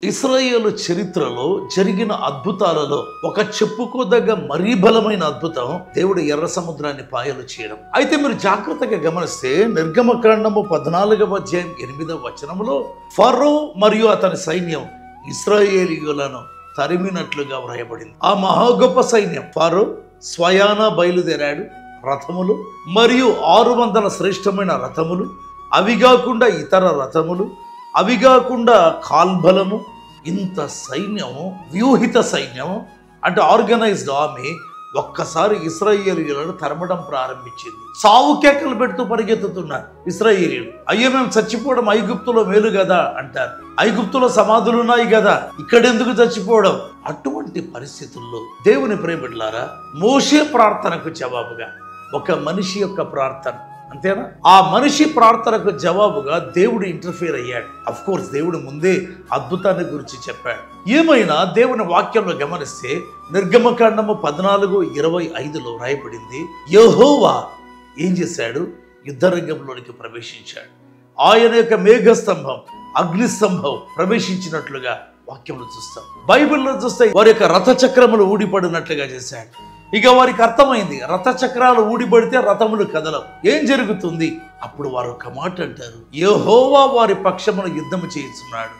ఇశ్రాయేలు చరిత్రలో జరిగిన అద్భుతాలలో ఒక చెప్పుకోదగ్గ మరీ బలమైన అద్భుతం దేవుడు ఎర్ర సముద్రాన్ని పాయలు చేయడం. అయితే మీరు జాగ్రత్తగా గమనిస్తే నిర్గమకాండము 14వ అధ్యాయం 8వ వచనములో ఫరో మరియు అతని సైన్యం ఇశ్రాయేలీయులను తరిమినట్లుగా వ్రాయబడింది. ఆ మహా గొప్ప సైన్యం ఫరో స్వయాన బయలుదేరాడు. రథములు మరియు 600 శ్రేష్టమైన రథములు, అవి కాకుండా ఇతర రథములు, అవి కాకుండా కాల్బలము, ఇంత సైన్యము, వ్యూహిత సైన్యం అంటే ఆర్గనైజ్డ్ ఆర్మీ ఒక్కసారి ఇశ్రాయేలీయులను తరమడం ప్రారంభించింది. సావు కేకలు పెడుతూ పరిగెత్తుతున్నారు ఇశ్రాయేలీయులు. అయ్యో మేము చచ్చిపోవడం ఐగుప్తులో మేలు కదా అంటారు. ఐగుప్తులో సమాధులు ఉన్నాయి కదా, ఇక్కడెందుకు చచ్చిపోవడం? అటువంటి పరిస్థితుల్లో దేవుని ప్రియబిడ్డలారా, మోషే ప్రార్థనకు జవాబుగా ఒక మనిషి యొక్క ప్రార్థన, అంతేనా? ఆ మనిషి ప్రార్థనకు జవాబుగా దేవుడు ఇంటర్ఫియర్ అయ్యాడు. అఫ్ కోర్స్ దేవుడు ముందే అద్భుతాన్ని గురించి చెప్పాడు. ఏమైనా దేవుని వాక్యంలో గమనిస్తే నిర్గమకాండము 14:25లో రాయబడింది, యెహోవా ఏం చేశాడు? యుద్ధరంగంలోనికి ప్రవేశించాడు. ఆయన యొక్క మేఘస్తంభం, అగ్నిస్తంభం ప్రవేశించినట్లుగా వాక్యంలో చూస్తాం. బైబిల్లో చూస్తే వారి యొక్క రథచక్రములు ఊడిపడినట్లుగా చేశాడు. ఇక వారికి అర్థమైంది, రథచక్రాలు ఊడిపడితే రథములు కదలవు. ఏం జరుగుతుంది? అప్పుడు వారు ఒక మాట అంటారు, యెహోవా వారి పక్షమును యుద్ధము చేస్తున్నాడు,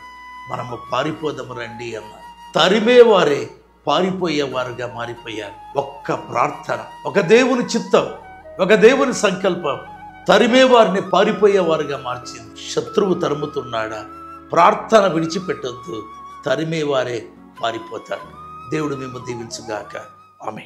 మనము పారిపోదాము రండి అన్నారు. తరిమేవారే పారిపోయేవారుగా మారిపోయారు. ఒక్క ప్రార్థన, ఒక దేవుని చిత్తం, ఒక దేవుని సంకల్పం తరిమే వారిని పారిపోయేవారుగా మార్చింది. శత్రువు తరుముతున్నాడా? ప్రార్థన విడిచిపెట్టొద్దు, తరిమేవారే పారిపోతాడు. దేవుడు మేము దీవించుగాక. ఆమేన్.